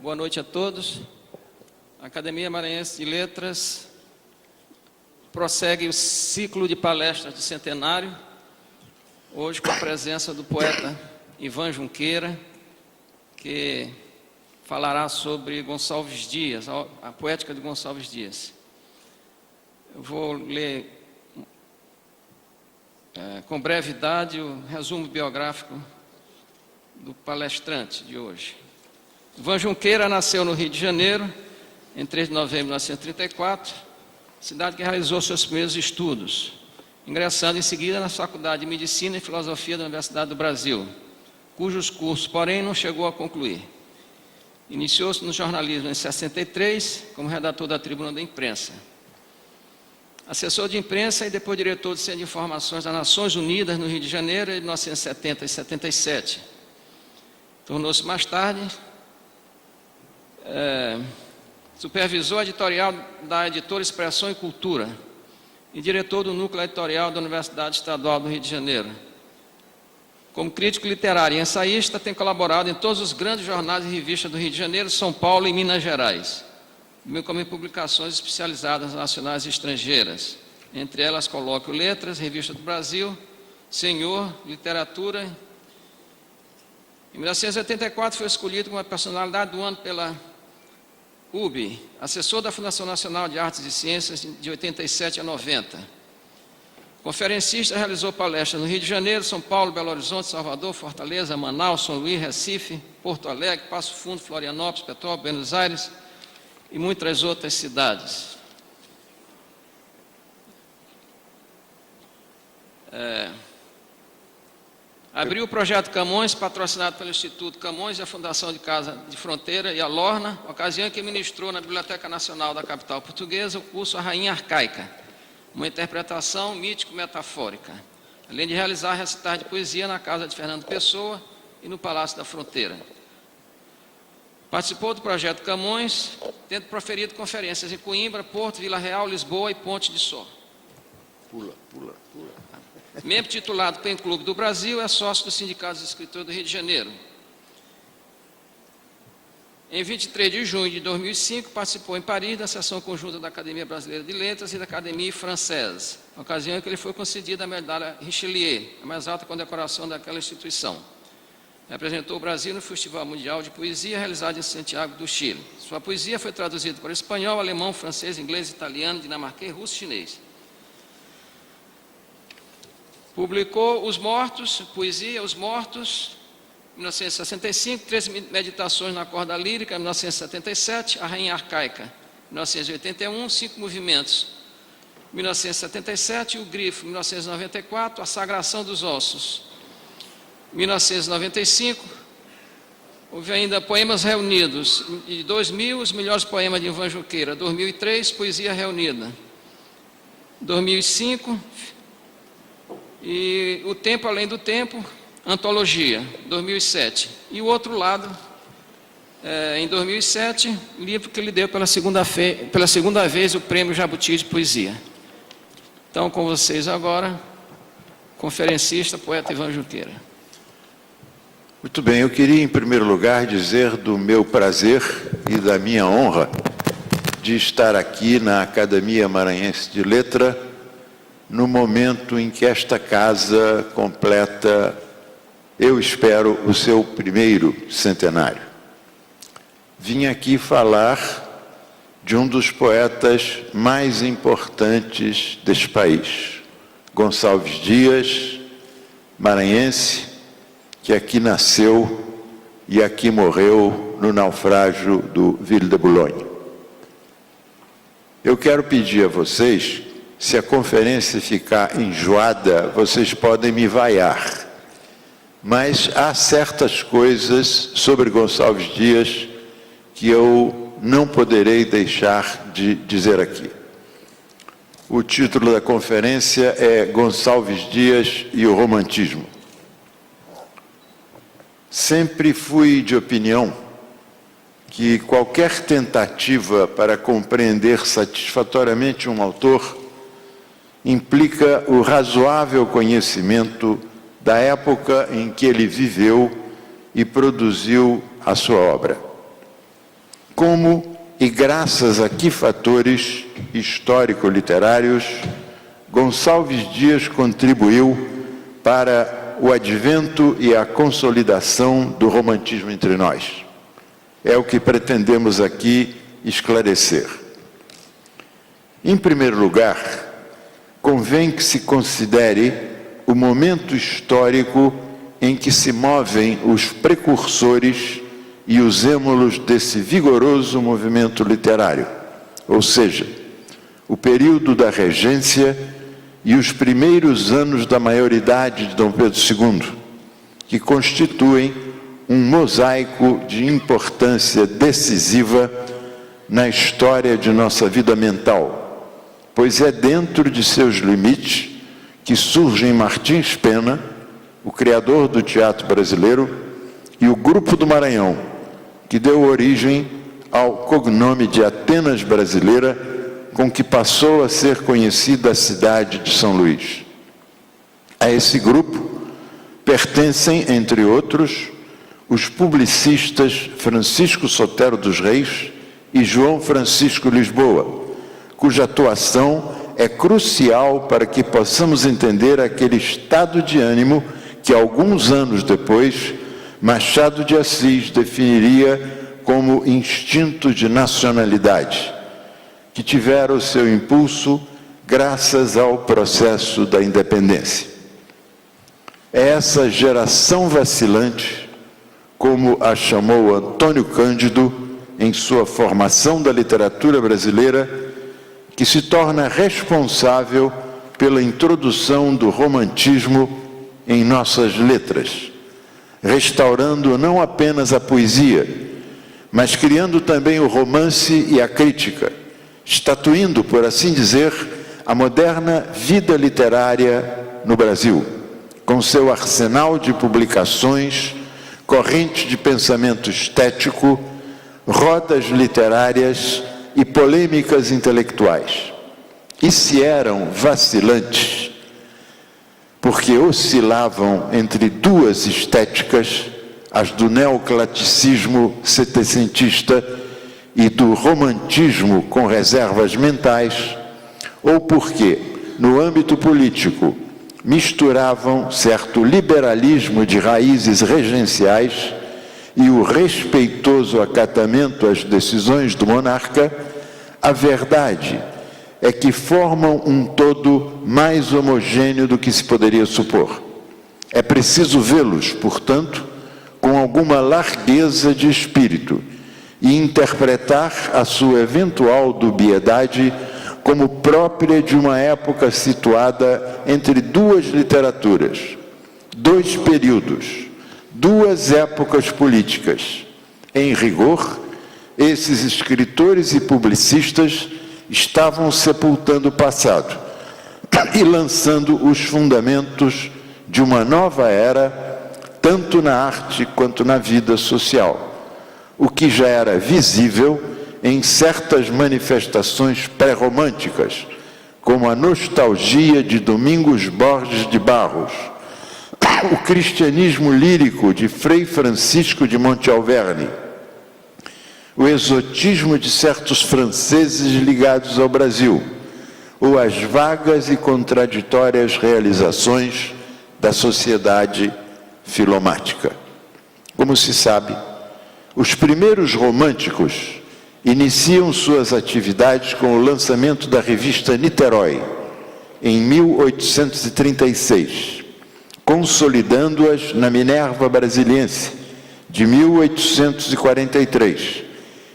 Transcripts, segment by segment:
Boa noite a todos. A Academia Maranhense de Letras prossegue o ciclo de palestras de centenário, hoje com a presença do poeta Ivan Junqueira, que falará sobre Gonçalves Dias, a poética de Gonçalves Dias. Eu vou ler com brevidade o resumo biográfico do palestrante de hoje. Ivan Junqueira nasceu no Rio de Janeiro, em 3 de novembro de 1934, cidade que realizou seus primeiros estudos, ingressando em seguida na Faculdade de Medicina e Filosofia da Universidade do Brasil, cujos cursos, porém, não chegou a concluir. Iniciou-se no jornalismo em 63, como redator da Tribuna da Imprensa. Assessor de imprensa e depois diretor do Centro de Informações das Nações Unidas no Rio de Janeiro, em 1970 e 77. Tornou-se mais tarde supervisor editorial da editora Expressão e Cultura e diretor do núcleo editorial da Universidade Estadual do Rio de Janeiro. Como crítico literário e ensaísta, tem colaborado em todos os grandes jornais e revistas do Rio de Janeiro, São Paulo e Minas Gerais, bem como em publicações especializadas nacionais e estrangeiras, entre elas Colóquio Letras, Revista do Brasil, Senhor, Literatura. Em 1984 foi escolhido como a personalidade do ano pela UB, assessor da Fundação Nacional de Artes e Ciências de 87 a 90. Conferencista, realizou palestras no Rio de Janeiro, São Paulo, Belo Horizonte, Salvador, Fortaleza, Manaus, São Luís, Recife, Porto Alegre, Passo Fundo, Florianópolis, Petrópolis, Buenos Aires e muitas outras cidades. Abriu o projeto Camões, patrocinado pelo Instituto Camões e a Fundação de Casa de Fronteira e a Lorna, ocasião em que ministrou na Biblioteca Nacional da capital portuguesa o curso A Rainha Arcaica, uma interpretação mítico-metafórica, além de realizar recitais de poesia na casa de Fernando Pessoa e no Palácio da Fronteira. Participou do projeto Camões, tendo proferido conferências em Coimbra, Porto, Vila Real, Lisboa e Ponte de Sor. Pula. Membro titular do PEN Clube do Brasil, é sócio do Sindicato dos Escritores do Rio de Janeiro. Em 23 de junho de 2005, participou em Paris da sessão conjunta da Academia Brasileira de Letras e da Académie Française, ocasião em que ele foi concedida a medalha Richelieu, a mais alta condecoração daquela instituição. Representou o Brasil no Festival Mundial de Poesia, realizado em Santiago do Chile. Sua poesia foi traduzida para espanhol, alemão, francês, inglês, italiano, dinamarquês, russo e chinês. Publicou Os Mortos, poesia Os Mortos, 1965, 3 meditações na corda lírica, 1977, A Rainha Arcaica, 1981, 5 movimentos, 1977, O Grifo, 1994, A Sagração dos Ossos, 1995, houve ainda Poemas Reunidos, de 2000, Os Melhores Poemas de Ivan Junqueira, 2003, Poesia Reunida, 2005, e O Tempo Além do Tempo, Antologia, 2007. E o outro lado, em 2007, livro que lhe deu pela segunda vez o Prêmio Jabuti de Poesia. Então, com vocês agora, conferencista, poeta Ivan Junqueira. Muito bem, eu queria em primeiro lugar dizer do meu prazer e da minha honra de estar aqui na Academia Maranhense de Letras, no momento em que esta casa completa, eu espero, o seu primeiro centenário. Vim aqui falar de um dos poetas mais importantes deste país, Gonçalves Dias, maranhense, que aqui nasceu e aqui morreu no naufrágio do Ville de Boulogne. Eu quero pedir a vocês, se a conferência ficar enjoada, vocês podem me vaiar. Mas há certas coisas sobre Gonçalves Dias que eu não poderei deixar de dizer aqui. O título da conferência é Gonçalves Dias e o Romantismo. Sempre fui de opinião que qualquer tentativa para compreender satisfatoriamente um autor implica o razoável conhecimento da época em que ele viveu e produziu a sua obra. como e graças a que fatores histórico-literários Gonçalves Dias contribuiu para o advento e a consolidação do romantismo entre nós. É o que pretendemos aqui esclarecer. Em primeiro lugar, convém que se considere o momento histórico em que se movem os precursores e os êmulos desse vigoroso movimento literário, ou seja, o período da regência e os primeiros anos da maioridade de Dom Pedro II, que constituem um mosaico de importância decisiva na história de nossa vida mental, pois é dentro de seus limites que surgem Martins Pena, o criador do teatro brasileiro, e o Grupo do Maranhão, que deu origem ao cognome de Atenas Brasileira, com que passou a ser conhecida a cidade de São Luís. A esse grupo pertencem, entre outros, os publicistas Francisco Sotero dos Reis e João Francisco Lisboa, cuja atuação é crucial para que possamos entender aquele estado de ânimo que, alguns anos depois, Machado de Assis definiria como instinto de nacionalidade, que tivera o seu impulso graças ao processo da independência. É essa geração vacilante, como a chamou Antônio Cândido em sua formação da literatura brasileira, que se torna responsável pela introdução do romantismo em nossas letras, restaurando não apenas a poesia, mas criando também o romance e a crítica, estatuindo, por assim dizer, a moderna vida literária no Brasil, com seu arsenal de publicações, corrente de pensamento estético, rodas literárias e polêmicas intelectuais. E se eram vacilantes, porque oscilavam entre duas estéticas, as do neoclassicismo setecentista e do romantismo com reservas mentais, ou porque, no âmbito político, misturavam certo liberalismo de raízes regenciais e o respeitoso acatamento às decisões do monarca, a verdade é que formam um todo mais homogêneo do que se poderia supor. É preciso vê-los, portanto, com alguma largueza de espírito e interpretar a sua eventual dubiedade como própria de uma época situada entre duas literaturas, dois períodos, duas épocas políticas. Em rigor, esses escritores e publicistas estavam sepultando o passado e lançando os fundamentos de uma nova era, tanto na arte quanto na vida social, o que já era visível em certas manifestações pré-românticas, como a nostalgia de Domingos Borges de Barros, o cristianismo lírico de Frei Francisco de Monte Alverne, o exotismo de certos franceses ligados ao Brasil, ou as vagas e contraditórias realizações da sociedade filomática. Como se sabe, os primeiros românticos iniciam suas atividades com o lançamento da revista Niterói, em 1836, consolidando-as na Minerva Brasiliense, de 1843,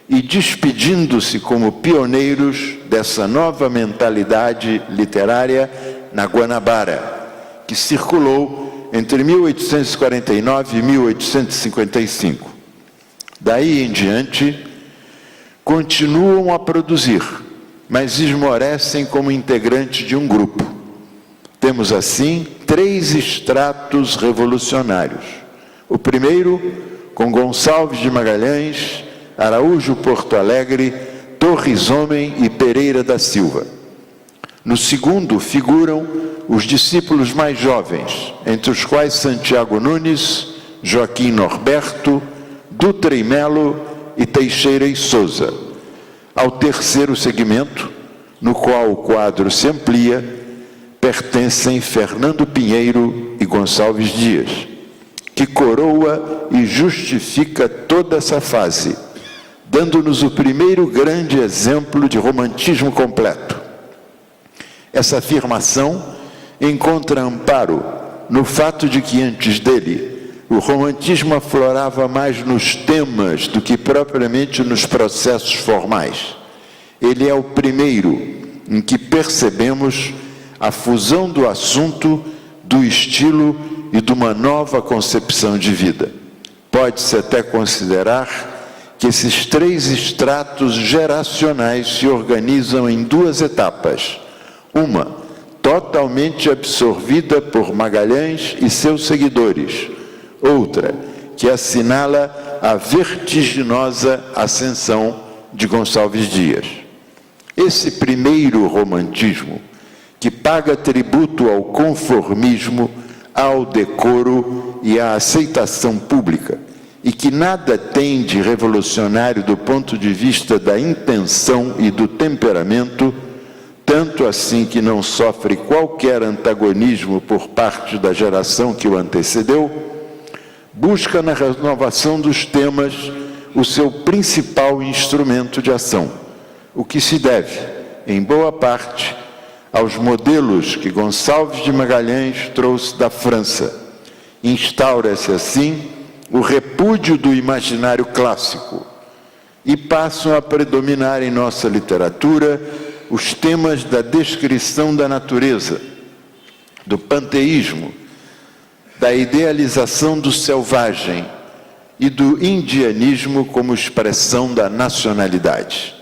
e despedindo-se como pioneiros dessa nova mentalidade literária na Guanabara, que circulou entre 1849 e 1855. Daí em diante, continuam a produzir, mas esmorecem como integrantes de um grupo. Temos, assim, 3 estratos revolucionários. O primeiro, com Gonçalves de Magalhães, Araújo Porto Alegre, Torres Homem e Pereira da Silva. No segundo, figuram os discípulos mais jovens, entre os quais Santiago Nunes, Joaquim Norberto, Dutra e Melo e Teixeira e Sousa. Ao terceiro segmento, no qual o quadro se amplia, pertencem Fernando Pinheiro e Gonçalves Dias, que coroa e justifica toda essa fase, dando-nos o primeiro grande exemplo de romantismo completo. Essa afirmação encontra amparo no fato de que, antes dele, o romantismo aflorava mais nos temas do que propriamente nos processos formais. Ele é o primeiro em que percebemos a fusão do assunto, do estilo e de uma nova concepção de vida. Pode-se até considerar que esses três estratos geracionais se organizam em duas etapas. Uma, totalmente absorvida por Magalhães e seus seguidores. Outra, que assinala a vertiginosa ascensão de Gonçalves Dias. Esse primeiro romantismo, que paga tributo ao conformismo, ao decoro e à aceitação pública, e que nada tem de revolucionário do ponto de vista da intenção e do temperamento, tanto assim que não sofre qualquer antagonismo por parte da geração que o antecedeu, busca na renovação dos temas o seu principal instrumento de ação, o que se deve, em boa parte, aos modelos que Gonçalves de Magalhães trouxe da França. Instaura-se assim o repúdio do imaginário clássico e passam a predominar em nossa literatura os temas da descrição da natureza, do panteísmo, da idealização do selvagem e do indianismo como expressão da nacionalidade,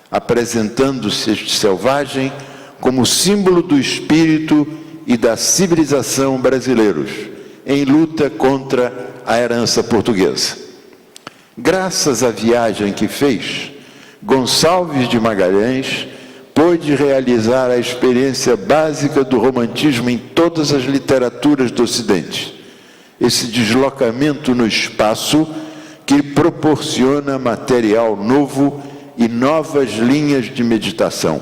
apresentando-se este selvagem como símbolo do espírito e da civilização brasileiros, em luta contra a herança portuguesa. Graças à viagem que fez, Gonçalves de Magalhães pôde realizar a experiência básica do romantismo em todas as literaturas do Ocidente. Esse deslocamento no espaço que proporciona material novo e novas linhas de meditação.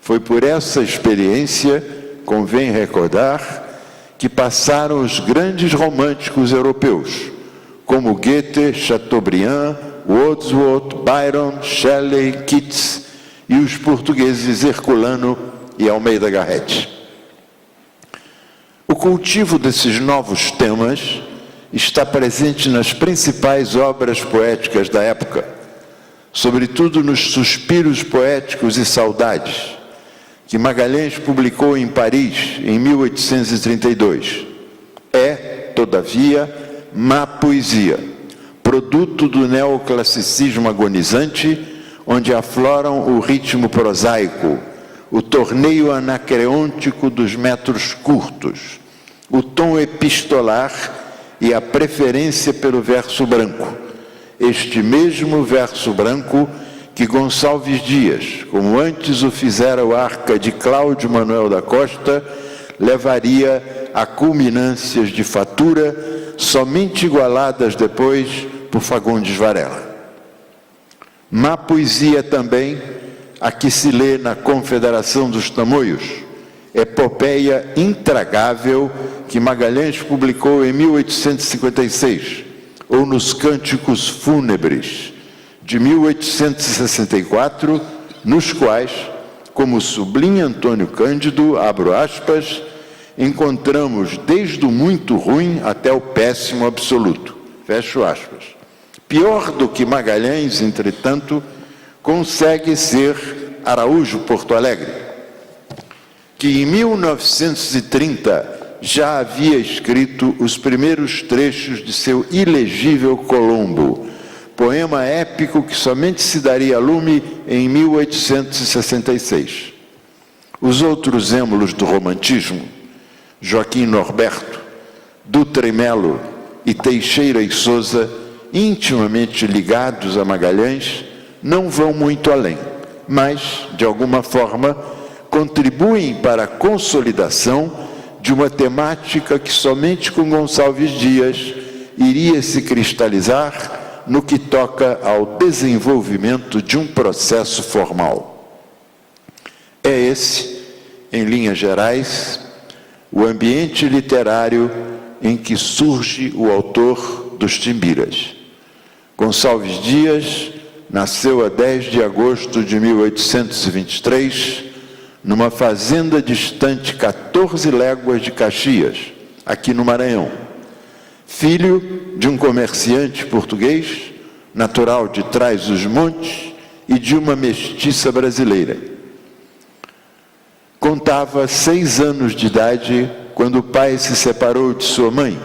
Foi por essa experiência, convém recordar, que passaram os grandes românticos europeus, como Goethe, Chateaubriand, Wordsworth, Byron, Shelley, Keats e os portugueses Herculano e Almeida Garrett. O cultivo desses novos temas está presente nas principais obras poéticas da época, sobretudo nos Suspiros Poéticos e Saudades, que Magalhães publicou em Paris em 1832. É, todavia, má poesia, produto do neoclassicismo agonizante, onde afloram o ritmo prosaico, o torneio anacreôntico dos metros curtos, o tom epistolar e a preferência pelo verso branco. Este mesmo verso branco que Gonçalves Dias, como antes o fizera o Arca de Cláudio Manuel da Costa, levaria a culminâncias de fatura somente igualadas depois por Fagundes Varela. Má poesia também a que se lê na Confederação dos Tamoios, epopeia intragável que Magalhães publicou em 1856, ou nos Cânticos Fúnebres, de 1864, nos quais, como sublinha Antônio Cândido, abro aspas, encontramos desde o muito ruim até o péssimo absoluto, fecho aspas. Pior do que Magalhães, entretanto, consegue ser Araújo Porto Alegre, que em 1930 já havia escrito os primeiros trechos de seu ilegível Colombo, poema épico que somente se daria lume em 1866. Os outros êmulos do romantismo, Joaquim Norberto, Dutra e Melo e Teixeira e Sousa, intimamente ligados a Magalhães, não vão muito além, mas, de alguma forma, contribuem para a consolidação de uma temática que somente com Gonçalves Dias iria se cristalizar no que toca ao desenvolvimento de um processo formal. É esse, em linhas gerais, o ambiente literário em que surge o autor dos Timbiras. Gonçalves Dias nasceu a 10 de agosto de 1823, numa fazenda distante 14 léguas de Caxias, aqui no Maranhão. Filho de um comerciante português, natural de Trás-os-Montes, e de uma mestiça brasileira. Contava 6 anos de idade quando o pai se separou de sua mãe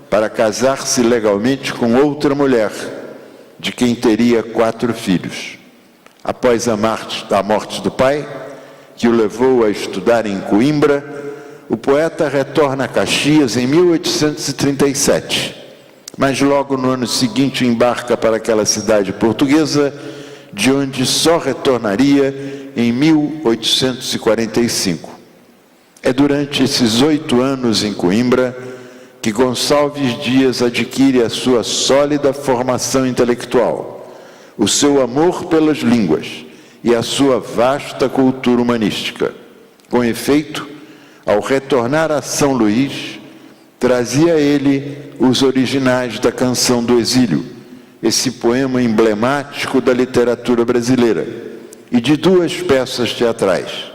para casar-se legalmente com outra mulher, de quem teria 4 filhos. Após a morte do pai, que o levou a estudar em Coimbra, o poeta retorna a Caxias em 1837, mas logo no ano seguinte embarca para aquela cidade portuguesa, de onde só retornaria em 1845. É durante esses 8 anos em Coimbra que Gonçalves Dias adquire a sua sólida formação intelectual, o seu amor pelas línguas e a sua vasta cultura humanística. Com efeito, ao retornar a São Luís, trazia ele os originais da Canção do Exílio, esse poema emblemático da literatura brasileira, e de 2 peças teatrais.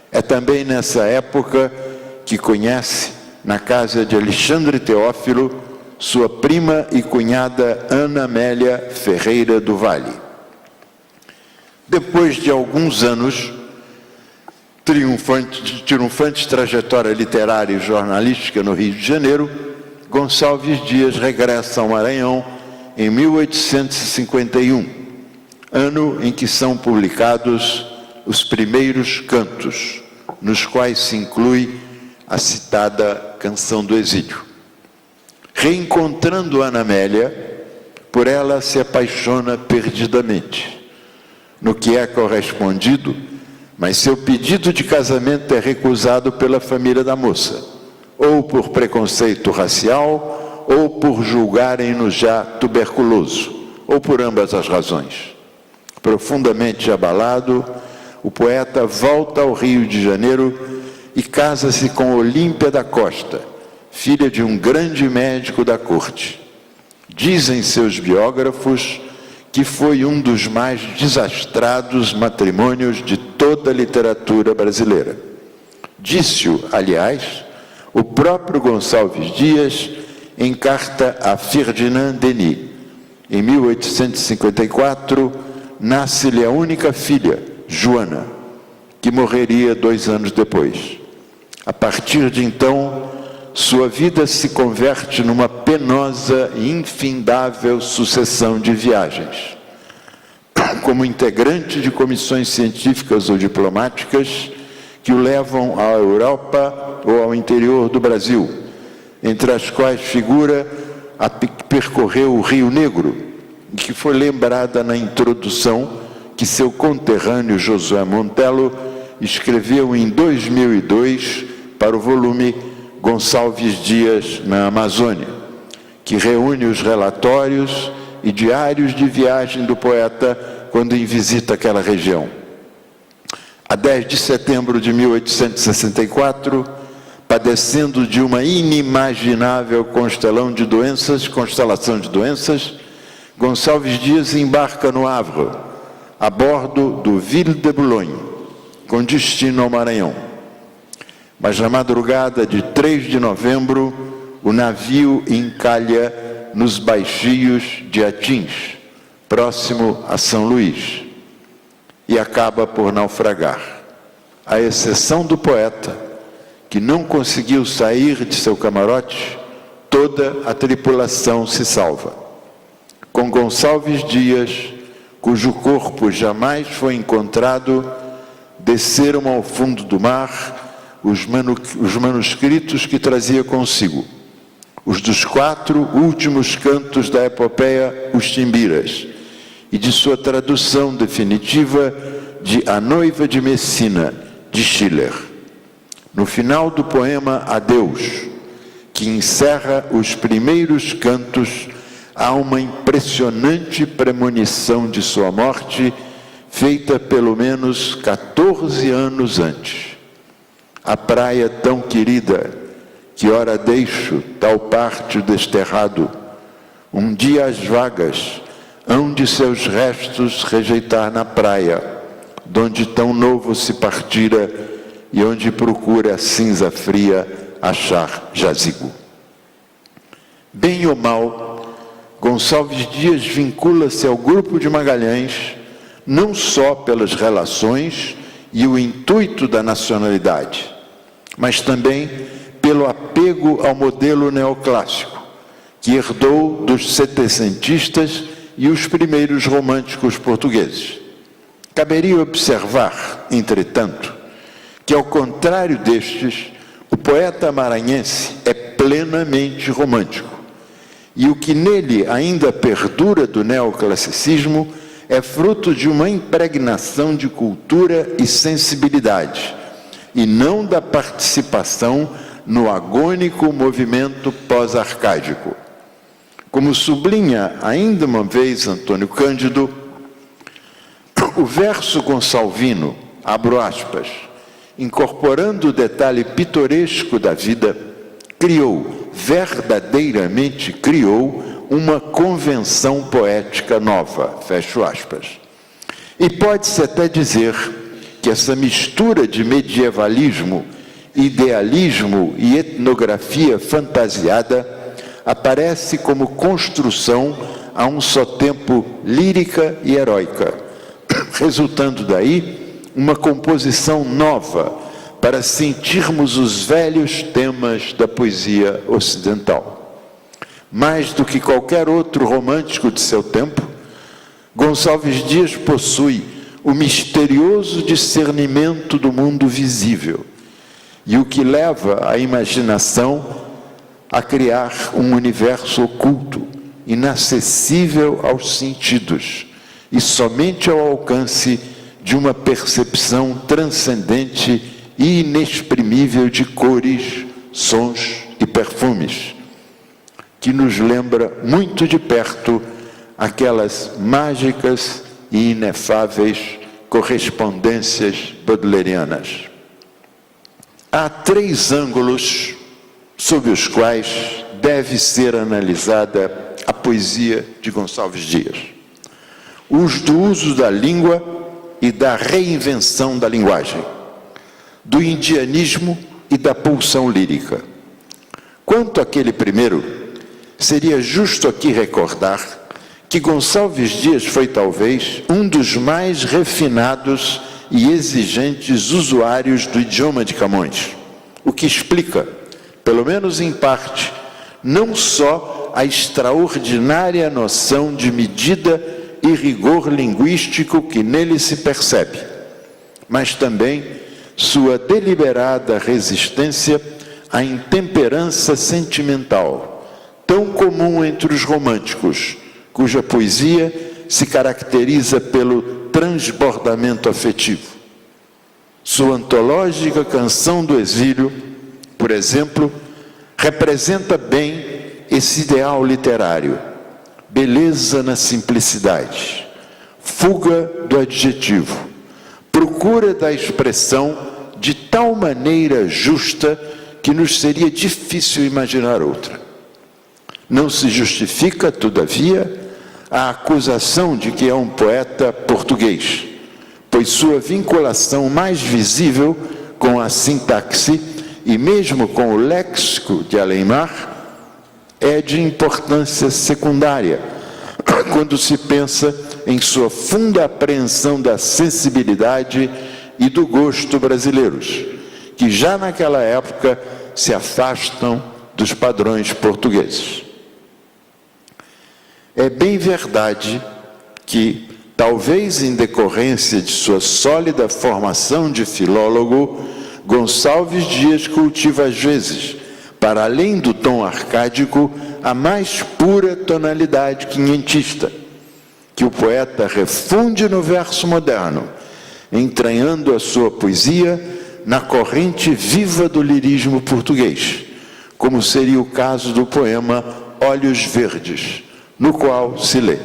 É também nessa época que conhece, na casa de Alexandre Teófilo, sua prima e cunhada Ana Amélia Ferreira do Vale. Depois de alguns anos, triunfante trajetória literária e jornalística no Rio de Janeiro, Gonçalves Dias regressa ao Maranhão em 1851, ano em que são publicados os primeiros cantos, nos quais se inclui a citada Canção do Exílio. Reencontrando Ana Amélia, por ela se apaixona perdidamente, no que é correspondido, mas seu pedido de casamento é recusado pela família da moça, ou por preconceito racial, ou por julgarem-no já tuberculoso, ou por ambas as razões. Profundamente abalado, o poeta volta ao Rio de Janeiro e casa-se com Olímpia da Costa, filha de um grande médico da corte. Dizem seus biógrafos que foi um dos mais desastrados matrimônios de toda a literatura brasileira. Disse-o, aliás, o próprio Gonçalves Dias em carta a Ferdinand Denis. Em 1854, nasce-lhe a única filha, Joana, que morreria 2 anos depois. A partir de então, sua vida se converte numa penosa e infindável sucessão de viagens. Como integrante de comissões científicas ou diplomáticas que o levam à Europa ou ao interior do Brasil, entre as quais figura a que percorreu o Rio Negro, e que foi lembrada na introdução que seu conterrâneo Josué Montello escreveu em 2002 para o volume Gonçalves Dias na Amazônia, que reúne os relatórios e diários de viagem do poeta quando em visita aquela região. A 10 de setembro de 1864, padecendo de uma inimaginável constelação de doenças, Gonçalves Dias embarca no Havre, a bordo do Ville de Boulogne, com destino ao Maranhão. Mas na madrugada de 3 de novembro, o navio encalha nos baixios de Atins, próximo a São Luís, e acaba por naufragar. À exceção do poeta, que não conseguiu sair de seu camarote, toda a tripulação se salva. Com Gonçalves Dias, cujo corpo jamais foi encontrado, desceram ao fundo do mar os manuscritos que trazia consigo, os dos 4 últimos cantos da epopeia Os Timbiras, e de sua tradução definitiva de A Noiva de Messina, de Schiller. No final do poema Adeus, que encerra os primeiros cantos, há uma impressionante premonição de sua morte, feita pelo menos 14 anos antes. A praia tão querida, que ora deixo, tal parte desterrado, um dia as vagas hão de seus restos rejeitar na praia, donde tão novo se partira e onde procura a cinza fria achar jazigo. Bem ou mal, Gonçalves Dias vincula-se ao Grupo de Magalhães não só pelas relações e o intuito da nacionalidade, mas também pelo apego ao modelo neoclássico, que herdou dos setecentistas e os primeiros românticos portugueses. Caberia observar, entretanto, que ao contrário destes, o poeta maranhense é plenamente romântico, e o que nele ainda perdura do neoclassicismo é fruto de uma impregnação de cultura e sensibilidade, e não da participação no agônico movimento pós-arcádico. Como sublinha ainda uma vez Antônio Cândido, o verso gonçalvino, abro aspas, incorporando o detalhe pitoresco da vida, verdadeiramente criou uma convenção poética nova, fecho aspas. E pode-se até dizer que essa mistura de medievalismo, idealismo e etnografia fantasiada aparece como construção a um só tempo lírica e heróica, resultando daí uma composição nova para sentirmos os velhos temas da poesia ocidental. Mais do que qualquer outro romântico de seu tempo, Gonçalves Dias possui o misterioso discernimento do mundo visível e o que leva a imaginação a criar um universo oculto, inacessível aos sentidos e somente ao alcance de uma percepção transcendente e inexprimível de cores, sons e perfumes, que nos lembra muito de perto aquelas mágicas e inefáveis correspondências baudelarianas. Há 3 ângulos sob os quais deve ser analisada a poesia de Gonçalves Dias: os do uso da língua e da reinvenção da linguagem, do indianismo e da pulsão lírica. Quanto àquele primeiro, seria justo aqui recordar que Gonçalves Dias foi talvez um dos mais refinados e exigentes usuários do idioma de Camões, o que explica, pelo menos em parte, não só a extraordinária noção de medida e rigor linguístico que nele se percebe, mas também sua deliberada resistência à intemperança sentimental, tão comum entre os românticos, cuja poesia se caracteriza pelo transbordamento afetivo. Sua antológica Canção do Exílio, por exemplo, representa bem esse ideal literário: beleza na simplicidade, fuga do adjetivo, procura da expressão de tal maneira justa que nos seria difícil imaginar outra. Não se justifica, todavia, a acusação de que é um poeta português, pois sua vinculação mais visível com a sintaxe e mesmo com o léxico de Alemar é de importância secundária, quando se pensa em sua funda apreensão da sensibilidade e do gosto brasileiros, que já naquela época se afastam dos padrões portugueses. É bem verdade que, talvez em decorrência de sua sólida formação de filólogo, Gonçalves Dias cultiva às vezes, para além do tom arcádico, a mais pura tonalidade quinhentista, que o poeta refunde no verso moderno, entranhando a sua poesia na corrente viva do lirismo português, como seria o caso do poema Olhos Verdes, no qual se lê: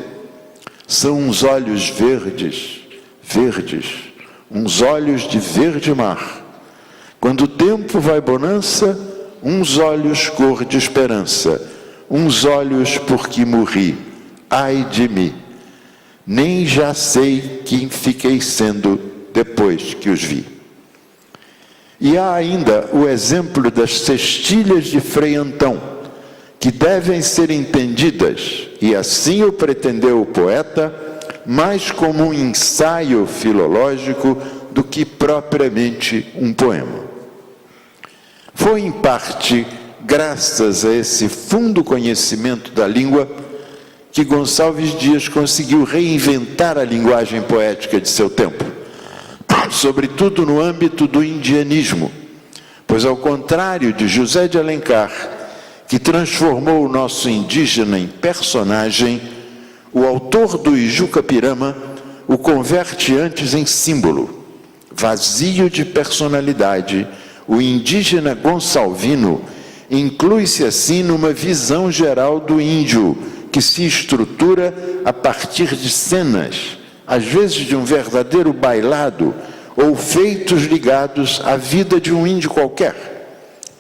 são uns olhos verdes, uns olhos de verde mar. Quando o tempo vai bonança, uns olhos cor de esperança, uns olhos porque morri, ai de mim. Nem já sei quem fiquei sendo depois que os vi. E há ainda o exemplo das cestilhas de Frei Antão, que devem ser entendidas, e assim o pretendeu o poeta, mais como um ensaio filológico do que propriamente um poema. Foi em parte graças a esse fundo conhecimento da língua que Gonçalves Dias conseguiu reinventar a linguagem poética de seu tempo, sobretudo no âmbito do indianismo, pois ao contrário de José de Alencar, que transformou o nosso indígena em personagem, o autor do Ijucapirama o converte antes em símbolo. Vazio de personalidade, o indígena gonçalvino inclui-se assim numa visão geral do índio, que se estrutura a partir de cenas, às vezes de um verdadeiro bailado, ou feitos ligados à vida de um índio qualquer,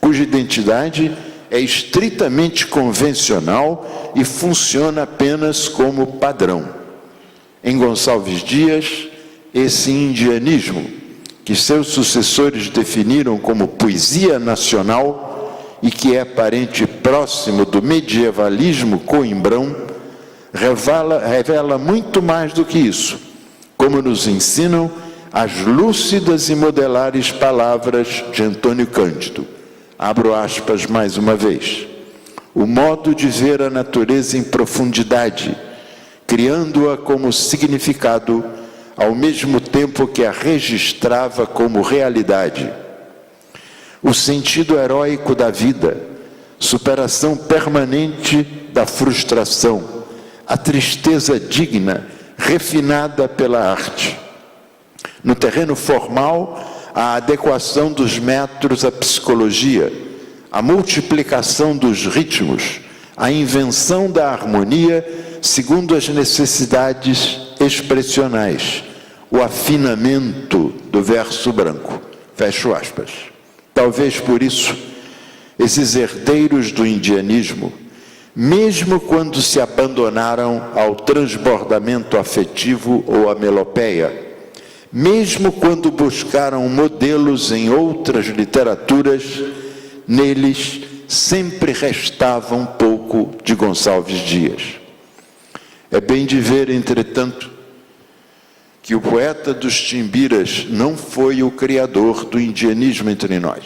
cuja identidade é estritamente convencional e funciona apenas como padrão. Em Gonçalves Dias, esse indianismo, que seus sucessores definiram como poesia nacional e que é parente próximo do medievalismo coimbrão, revela muito mais do que isso, como nos ensinam as lúcidas e modelares palavras de Antônio Cândido. Abro aspas mais uma vez. O modo de ver a natureza em profundidade, criando-a como significado, ao mesmo tempo que a registrava como realidade. O sentido heróico da vida, superação permanente da frustração, a tristeza digna, refinada pela arte. No terreno formal, a adequação dos metros à psicologia, a multiplicação dos ritmos, a invenção da harmonia segundo as necessidades expressionais, o afinamento do verso branco. Fecho aspas. Talvez por isso, esses herdeiros do indianismo, mesmo quando se abandonaram ao transbordamento afetivo ou à melopeia, mesmo quando buscaram modelos em outras literaturas, neles sempre restava um pouco de Gonçalves Dias. É bem de ver, entretanto, que o poeta dos Timbiras não foi o criador do indianismo entre nós.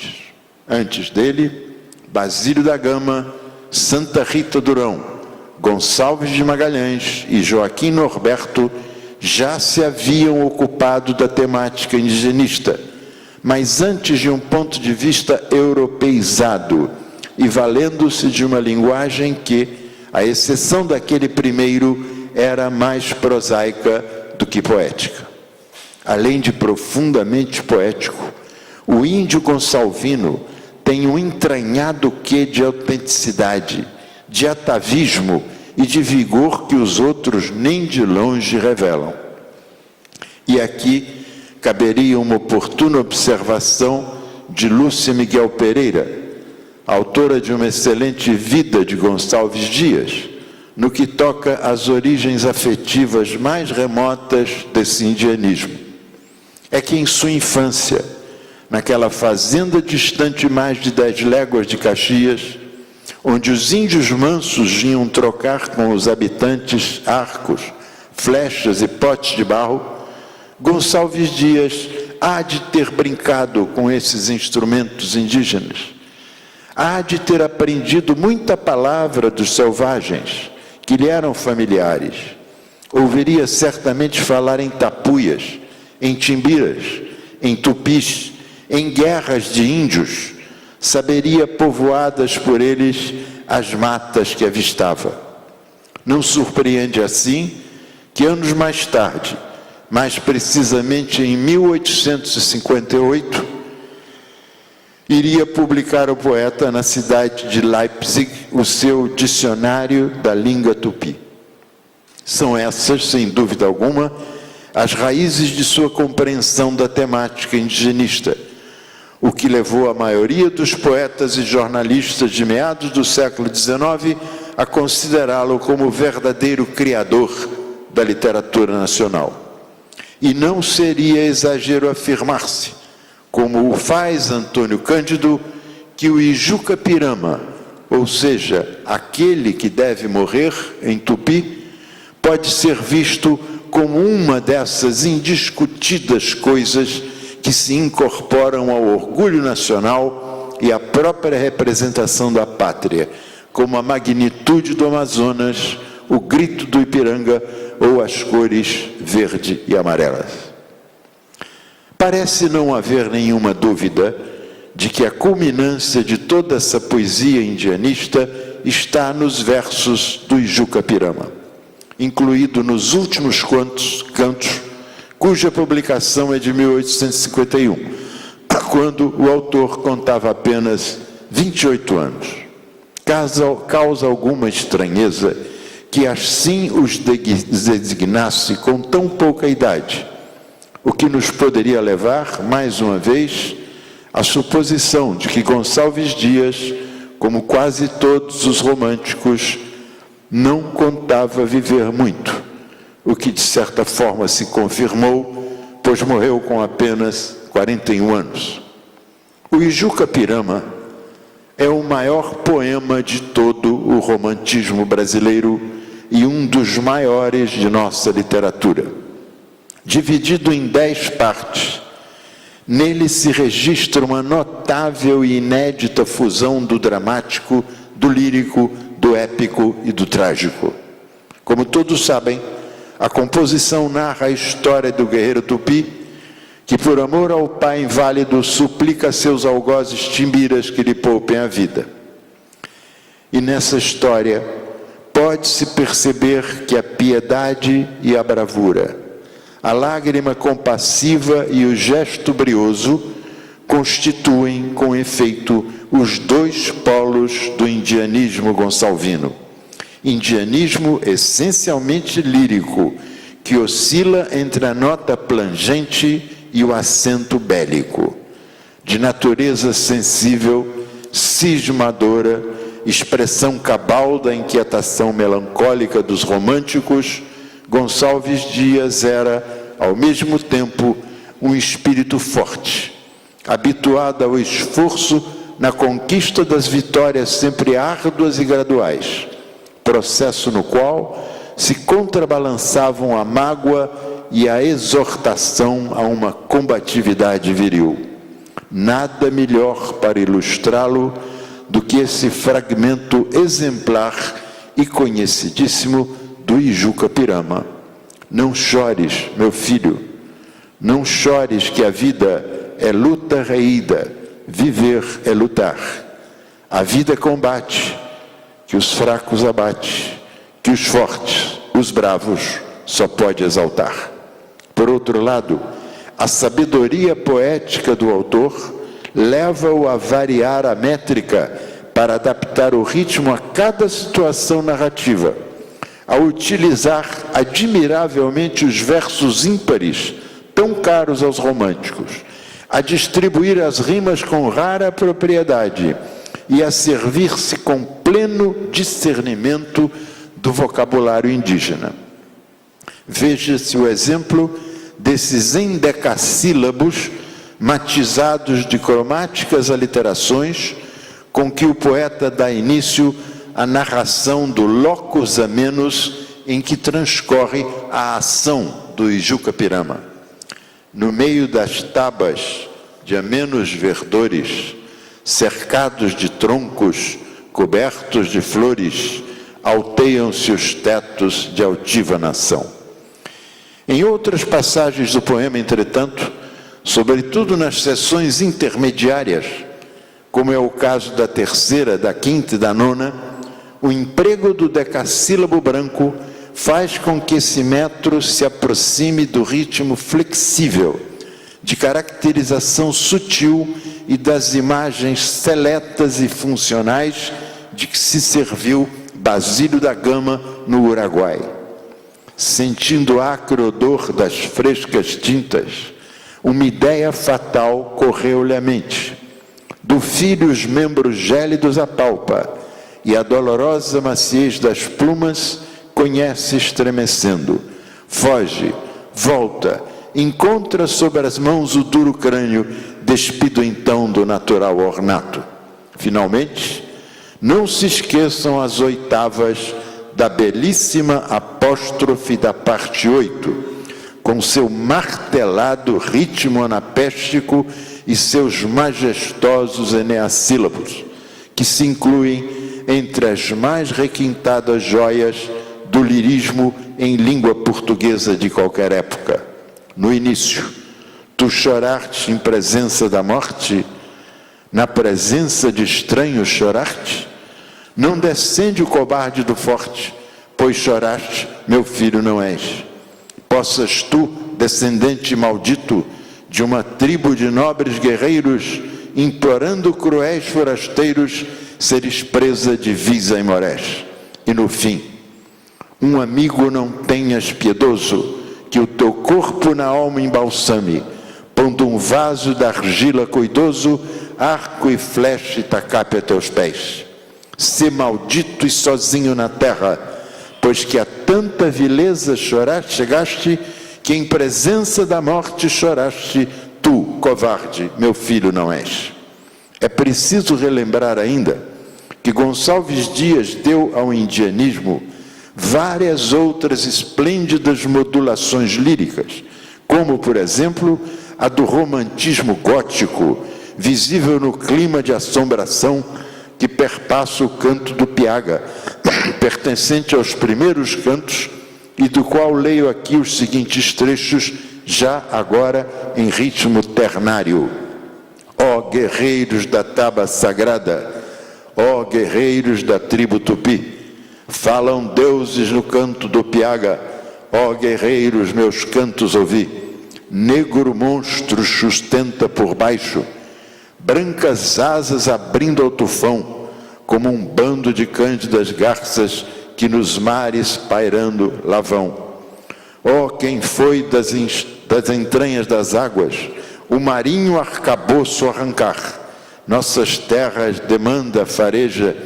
Antes dele, Basílio da Gama, Santa Rita Durão, Gonçalves de Magalhães e Joaquim Norberto já se haviam ocupado da temática indigenista, mas antes de um ponto de vista europeizado e valendo-se de uma linguagem que, à exceção daquele primeiro, era mais prosaica do que poética. Além de profundamente poético, o índio gonçalvino tem um entranhado quê de autenticidade, de atavismo e de vigor que os outros nem de longe revelam. E aqui caberia uma oportuna observação de Lúcia Miguel Pereira, autora de uma excelente Vida de Gonçalves Dias, no que toca às origens afetivas mais remotas desse indianismo. É que em sua infância, naquela fazenda distante mais de 10 léguas de Caxias, onde os índios mansos vinham trocar com os habitantes arcos, flechas e potes de barro, Gonçalves Dias há de ter brincado com esses instrumentos indígenas. Há de ter aprendido muita palavra dos selvagens, que lhe eram familiares. Ouviria certamente falar em tapuias, em timbiras, em tupis, em guerras de índios. Saberia povoadas por eles as matas que avistava. Não surpreende assim que anos mais tarde, mais precisamente em 1858, iria publicar o poeta na cidade de Leipzig o seu Dicionário da Língua Tupi. São essas, sem dúvida alguma, as raízes de sua compreensão da temática indigenista, o que levou a maioria dos poetas e jornalistas de meados do século XIX a considerá-lo como o verdadeiro criador da literatura nacional. E não seria exagero afirmar-se, como o faz Antônio Cândido, que o Ijuca Pirama, ou seja, aquele que deve morrer em Tupi, pode ser visto como uma dessas indiscutidas coisas que se incorporam ao orgulho nacional e à própria representação da pátria, como a magnitude do Amazonas, o grito do Ipiranga ou as cores verde e amarelas. Parece não haver nenhuma dúvida de que a culminância de toda essa poesia indianista está nos versos do Ijuca Pirama, incluído nos últimos cantos, cuja publicação é de 1851, quando o autor contava apenas 28 anos. Causa alguma estranheza que assim os designasse com tão pouca idade, o que nos poderia levar, mais uma vez, à suposição de que Gonçalves Dias, como quase todos os românticos, não contava viver muito, o que de certa forma se confirmou, pois morreu com apenas 41 anos. O Ijuca Pirama é o maior poema de todo o romantismo brasileiro e um dos maiores de nossa literatura. Dividido em 10 partes, nele se registra uma notável e inédita fusão do dramático, do lírico, do épico e do trágico. Como todos sabem, a composição narra a história do guerreiro Tupi, que por amor ao pai inválido suplica a seus algozes timbiras que lhe poupem a vida. E nessa história pode-se perceber que a piedade e a bravura, a lágrima compassiva e o gesto brioso constituem, com efeito, os dois polos do indianismo gonçalvino. Indianismo essencialmente lírico, que oscila entre a nota plangente e o acento bélico. De natureza sensível, cismadora, expressão cabal da inquietação melancólica dos românticos, Gonçalves Dias era, ao mesmo tempo, um espírito forte, habituado ao esforço na conquista das vitórias sempre árduas e graduais, processo no qual se contrabalançavam a mágoa e a exortação a uma combatividade viril. Nada melhor para ilustrá-lo do que esse fragmento exemplar e conhecidíssimo do Ijuca Pirama. Não chores, meu filho, não chores, que a vida é luta reída, viver é lutar. A vida combate, que os fracos abate, que os fortes, os bravos, só pode exaltar. Por outro lado, a sabedoria poética do autor leva-o a variar a métrica para adaptar o ritmo a cada situação narrativa, a utilizar admiravelmente os versos ímpares, tão caros aos românticos, a distribuir as rimas com rara propriedade e a servir-se com pleno discernimento do vocabulário indígena. Veja-se o exemplo desses endecassílabos matizados de cromáticas aliterações com que o poeta dá início à narração do locus amenus em que transcorre a ação do Ijuca Pirama. No meio das tabas de amenos verdores, cercados de troncos, cobertos de flores, alteiam-se os tetos de altiva nação. Em outras passagens do poema, entretanto, sobretudo nas seções intermediárias, como é o caso da terceira, da quinta e da nona, o emprego do decassílabo branco faz com que esse metro se aproxime do ritmo flexível, de caracterização sutil e das imagens seletas e funcionais de que se serviu Basílio da Gama no Uruguai. sentindo o acre odor das frescas tintas, uma ideia fatal correu-lhe à mente. Do filho os membros gélidos apalpa, e a dolorosa maciez das plumas conhece estremecendo. Foge, volta, encontra sobre as mãos o duro crânio, despido então do natural ornato. Finalmente, não se esqueçam as oitavas da belíssima apóstrofe da parte 8, com seu martelado ritmo anapéstico e seus majestosos eneassílabos, que se incluem entre as mais requintadas joias do lirismo em língua portuguesa de qualquer época. No início, tu choraste em presença da morte, na presença de estranhos choraste? Não descende o cobarde do forte, pois choraste, meu filho não és. Possas tu, descendente maldito, de uma tribo de nobres guerreiros, implorando cruéis forasteiros, seres presa de visa e morés. E no fim, um amigo não tenhas piedoso, que o teu corpo na alma embalsame, pondo um vaso da argila cuidoso, arco e flecha e tacape a teus pés. Sê maldito e sozinho na terra, pois que a tanta vileza chegaste, que em presença da morte choraste, tu, covarde, meu filho não és. É preciso relembrar ainda que Gonçalves Dias deu ao indianismo várias outras esplêndidas modulações líricas, como, por exemplo, a do romantismo gótico, visível no clima de assombração que perpassa o canto do Piaga, pertencente aos primeiros cantos, e do qual leio aqui os seguintes trechos, já agora em ritmo ternário. Ó guerreiros da taba sagrada, ó guerreiros da tribo tupi, falam deuses no canto do Piaga, ó guerreiros, meus cantos ouvi. Negro monstro sustenta por baixo, brancas asas abrindo ao tufão, como um bando de cândidas garças que nos mares pairando lá vão. Ó quem foi das entranhas das águas, o marinho arcabouço arrancar, nossas terras demanda fareja,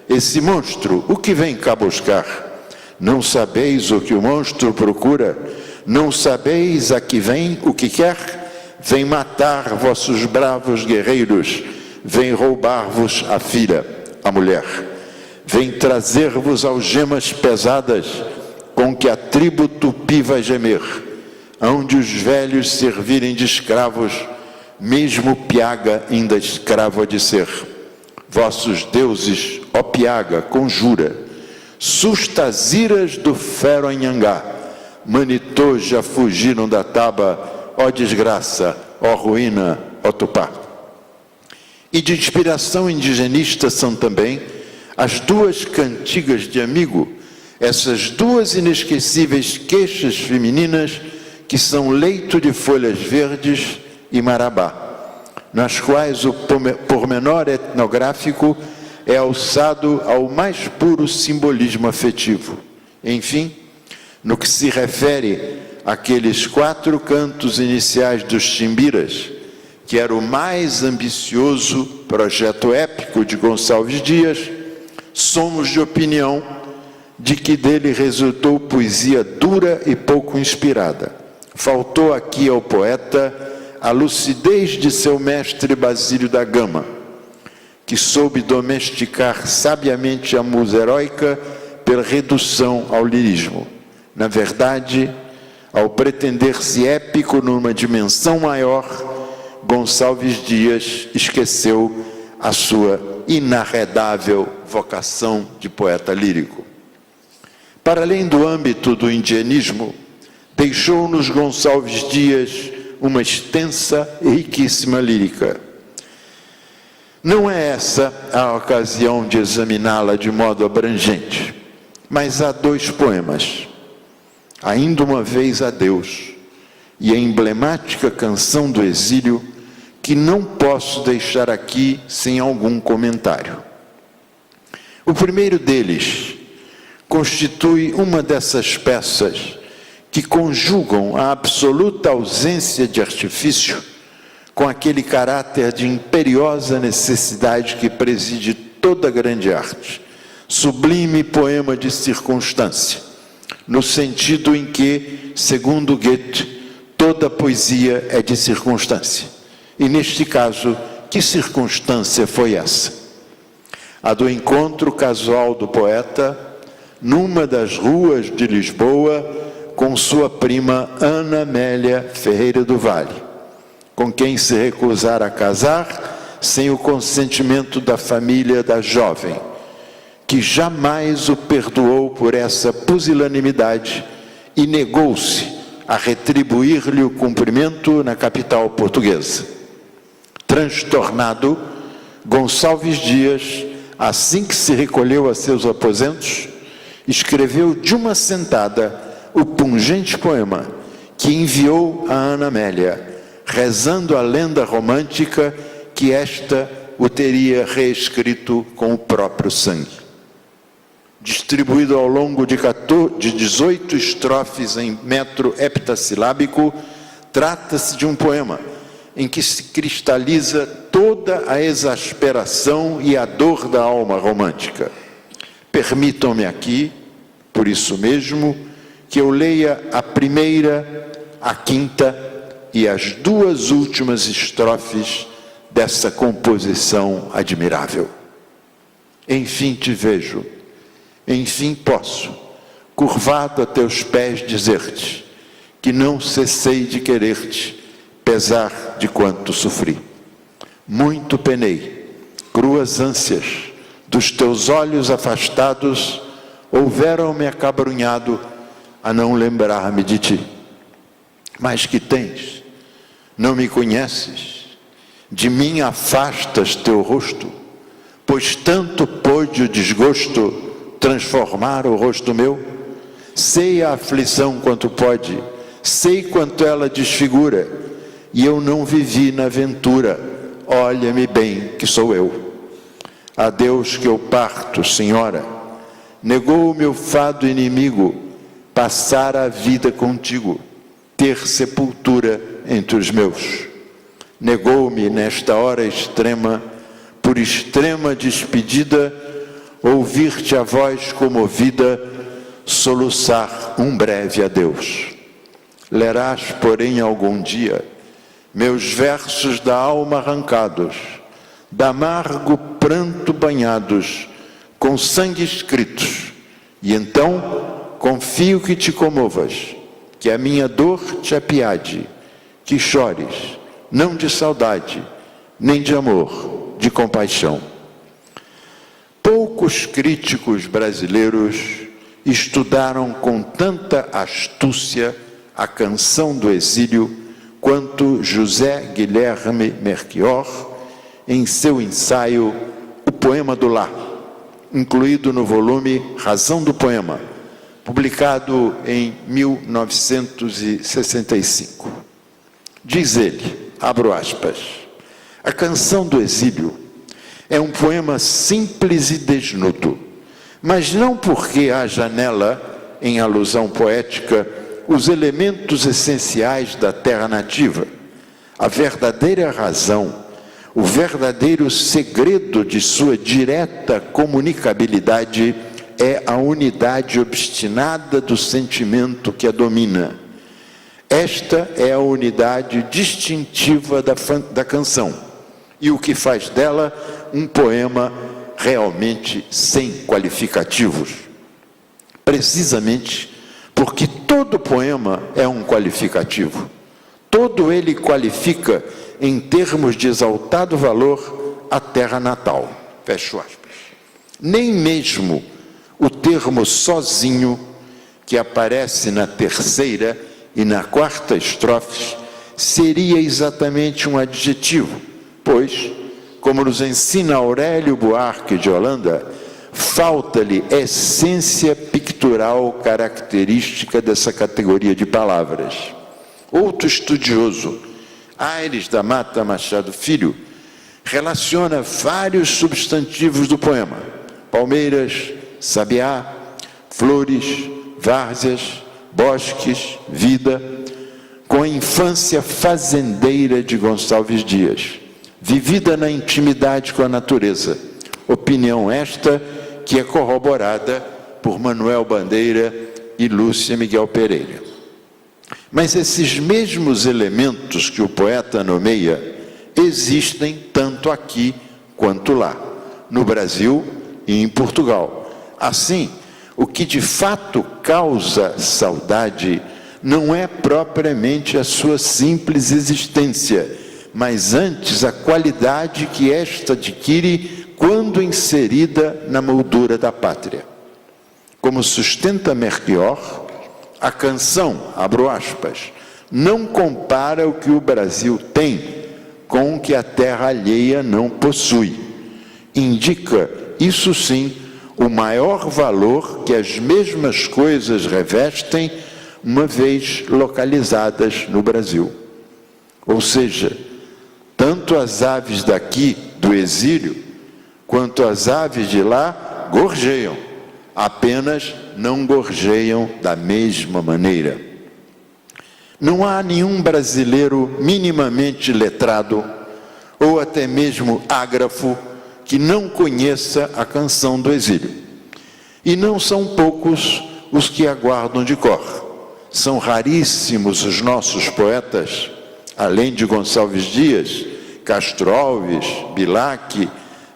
esse monstro, o que vem cá buscar? Não sabeis o que o monstro procura? Não sabeis a que vem, o que quer? Vem matar vossos bravos guerreiros, vem roubar-vos a filha, a mulher. Vem trazer-vos algemas pesadas, com que a tribo tupi vai gemer, onde os velhos servirem de escravos, mesmo Piaga ainda escravo há de ser. Vossos deuses, ó Piaga, conjura, sustaziras do fero Anhangá, Manitô já fugiram da taba, ó desgraça, ó ruína, ó Tupá. E de inspiração indigenista são também as duas cantigas de amigo, essas duas inesquecíveis queixas femininas que são Leito de Folhas Verdes e Marabá, nas quais o pormenor etnográfico é alçado ao mais puro simbolismo afetivo. Enfim, no que se refere àqueles 4 cantos iniciais dos Chimbiras, que era o mais ambicioso projeto épico de Gonçalves Dias, somos de opinião de que dele resultou poesia dura e pouco inspirada. Faltou aqui ao poeta a lucidez de seu mestre Basílio da Gama, que soube domesticar sabiamente a musa heróica pela redução ao lirismo. Na verdade, ao pretender-se épico numa dimensão maior, Gonçalves Dias esqueceu a sua inarredável vocação de poeta lírico. Para além do âmbito do indianismo, deixou-nos Gonçalves Dias uma extensa e riquíssima lírica. Não é essa a ocasião de examiná-la de modo abrangente, mas há 2 poemas, Ainda uma vez a Deus e a emblemática Canção do Exílio, que não posso deixar aqui sem algum comentário. O primeiro deles constitui uma dessas peças que conjugam a absoluta ausência de artifício com aquele caráter de imperiosa necessidade que preside toda grande arte. Sublime poema de circunstância, no sentido em que, segundo Goethe, toda poesia é de circunstância. E neste caso, que circunstância foi essa? A do encontro casual do poeta numa das ruas de Lisboa com sua prima Ana Amélia Ferreira do Vale, com quem se recusara a casar sem o consentimento da família da jovem, que jamais o perdoou por essa pusilanimidade e negou-se a retribuir-lhe o cumprimento na capital portuguesa. Transtornado, Gonçalves Dias, assim que se recolheu a seus aposentos, escreveu de uma sentada o pungente poema que enviou a Ana Amélia, rezando a lenda romântica que esta o teria reescrito com o próprio sangue. Distribuído ao longo de 18 estrofes em metro heptassilábico, trata-se de um poema em que se cristaliza toda a exasperação e a dor da alma romântica. Permitam-me aqui, por isso mesmo, que eu leia a primeira, a quinta e as duas últimas estrofes dessa composição admirável. Enfim te vejo, enfim posso, curvado a teus pés, dizer-te que não cessei de querer-te, pesar de quanto sofri. Muito penei, cruas ânsias, dos teus olhos afastados, houveram-me acabrunhado a não lembrar-me de ti. Mas que tens? Não me conheces? De mim afastas teu rosto, pois tanto pôde o desgosto transformar o rosto meu? Sei a aflição quanto pode, sei quanto ela desfigura, e eu não vivi na ventura, olha-me bem que sou eu. A Deus que eu parto, Senhora, negou o meu fado inimigo, passar a vida contigo, ter sepultura entre os meus. Negou-me nesta hora extrema, por extrema despedida, ouvir-te a voz comovida, soluçar um breve adeus. Lerás, porém, algum dia, meus versos da alma arrancados, d'amargo pranto banhados, com sangue escritos, e então confio que te comovas, que a minha dor te apiade, que chores, não de saudade, nem de amor, de compaixão. Poucos críticos brasileiros estudaram com tanta astúcia a canção do exílio quanto José Guilherme Melchior em seu ensaio O Poema do Lar, incluído no volume Razão do Poema, publicado em 1965. Diz ele, abro aspas, a canção do exílio é um poema simples e desnudo, mas não porque haja nela, em alusão poética, os elementos essenciais da terra nativa. A verdadeira razão, o verdadeiro segredo de sua direta comunicabilidade é a unidade obstinada do sentimento que a domina. Esta é a unidade distintiva da canção e o que faz dela um poema realmente sem qualificativos. Precisamente porque todo poema é um qualificativo. Todo ele qualifica, em termos de exaltado valor, a terra natal. Fecho aspas. Nem mesmo o termo sozinho, que aparece na terceira e na quarta estrofes, seria exatamente um adjetivo, pois, como nos ensina Aurélio Buarque de Holanda, falta-lhe essência pictural característica dessa categoria de palavras. Outro estudioso, Aires da Mata Machado Filho, relaciona vários substantivos do poema: palmeiras, sabiá, flores, várzeas, bosques, vida, com a infância fazendeira de Gonçalves Dias, vivida na intimidade com a natureza. Opinião esta que é corroborada por Manuel Bandeira e Lúcia Miguel Pereira. Mas esses mesmos elementos que o poeta nomeia existem tanto aqui quanto lá, no Brasil e em Portugal. Assim, o que de fato causa saudade não é propriamente a sua simples existência, mas antes a qualidade que esta adquire quando inserida na moldura da pátria. Como sustenta Melchior, a canção, abro aspas, não compara o que o Brasil tem com o que a terra alheia não possui. Indica, isso sim, o maior valor que as mesmas coisas revestem uma vez localizadas no Brasil. Ou seja, tanto as aves daqui, do exílio, quanto as aves de lá gorjeiam, apenas não gorjeiam da mesma maneira. Não há nenhum brasileiro minimamente letrado, ou até mesmo ágrafo, que não conheça a canção do exílio. E não são poucos os que a guardam de cor. São raríssimos os nossos poetas, além de Gonçalves Dias, Castro Alves, Bilac,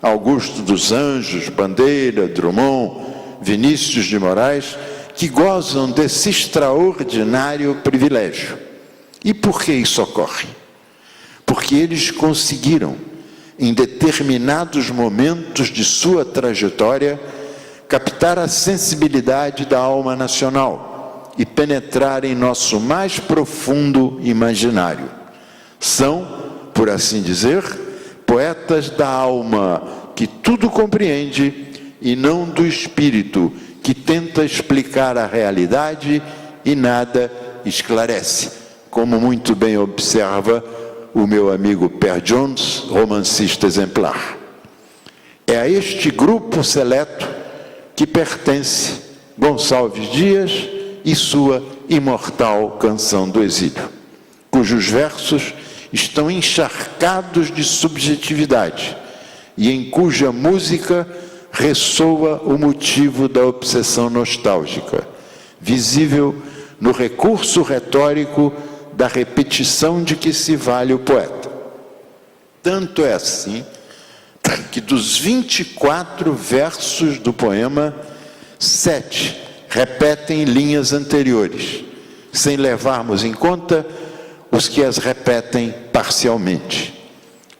Augusto dos Anjos, Bandeira, Drummond, Vinícius de Moraes, que gozam desse extraordinário privilégio. E por que isso ocorre? Porque eles conseguiram, em determinados momentos de sua trajetória, captar a sensibilidade da alma nacional e penetrar em nosso mais profundo imaginário. São, por assim dizer, poetas da alma que tudo compreende e não do espírito que tenta explicar a realidade e nada esclarece, como muito bem observa o meu amigo Per Jones, romancista exemplar. É a este grupo seleto que pertence Gonçalves Dias e sua imortal Canção do Exílio, cujos versos estão encharcados de subjetividade e em cuja música ressoa o motivo da obsessão nostálgica, visível no recurso retórico da repetição de que se vale o poeta. Tanto é assim que dos 24 versos do poema, 7 repetem linhas anteriores, sem levarmos em conta os que as repetem parcialmente.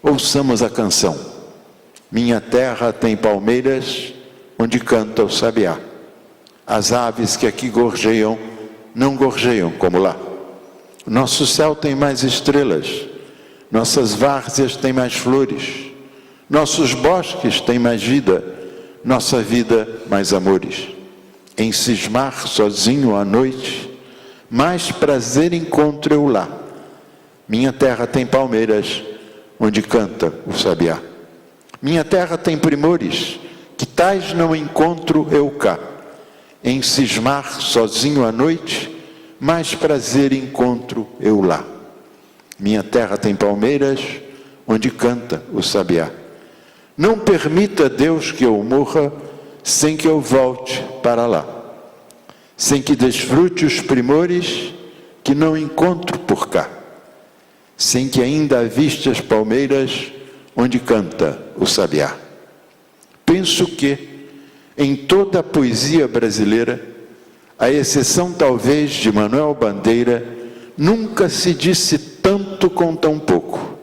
Ouçamos a canção. Minha terra tem palmeiras onde canta o sabiá. As aves que aqui gorjeiam, não gorjeiam como lá. Nosso céu tem mais estrelas, nossas várzeas têm mais flores, nossos bosques têm mais vida, nossa vida mais amores. Em cismar sozinho à noite, mais prazer encontro eu lá. Minha terra tem palmeiras onde canta o sabiá. Minha terra tem primores, que tais não encontro eu cá. Em cismar sozinho à noite, mais prazer encontro eu lá. Minha terra tem palmeiras, onde canta o sabiá. Não permita, Deus, que eu morra, sem que eu volte para lá. Sem que desfrute os primores, que não encontro por cá. Sem que ainda aviste as palmeiras, onde canta o sabiá. Penso que, em toda a poesia brasileira, à exceção talvez de Manuel Bandeira, nunca se disse tanto com tão pouco.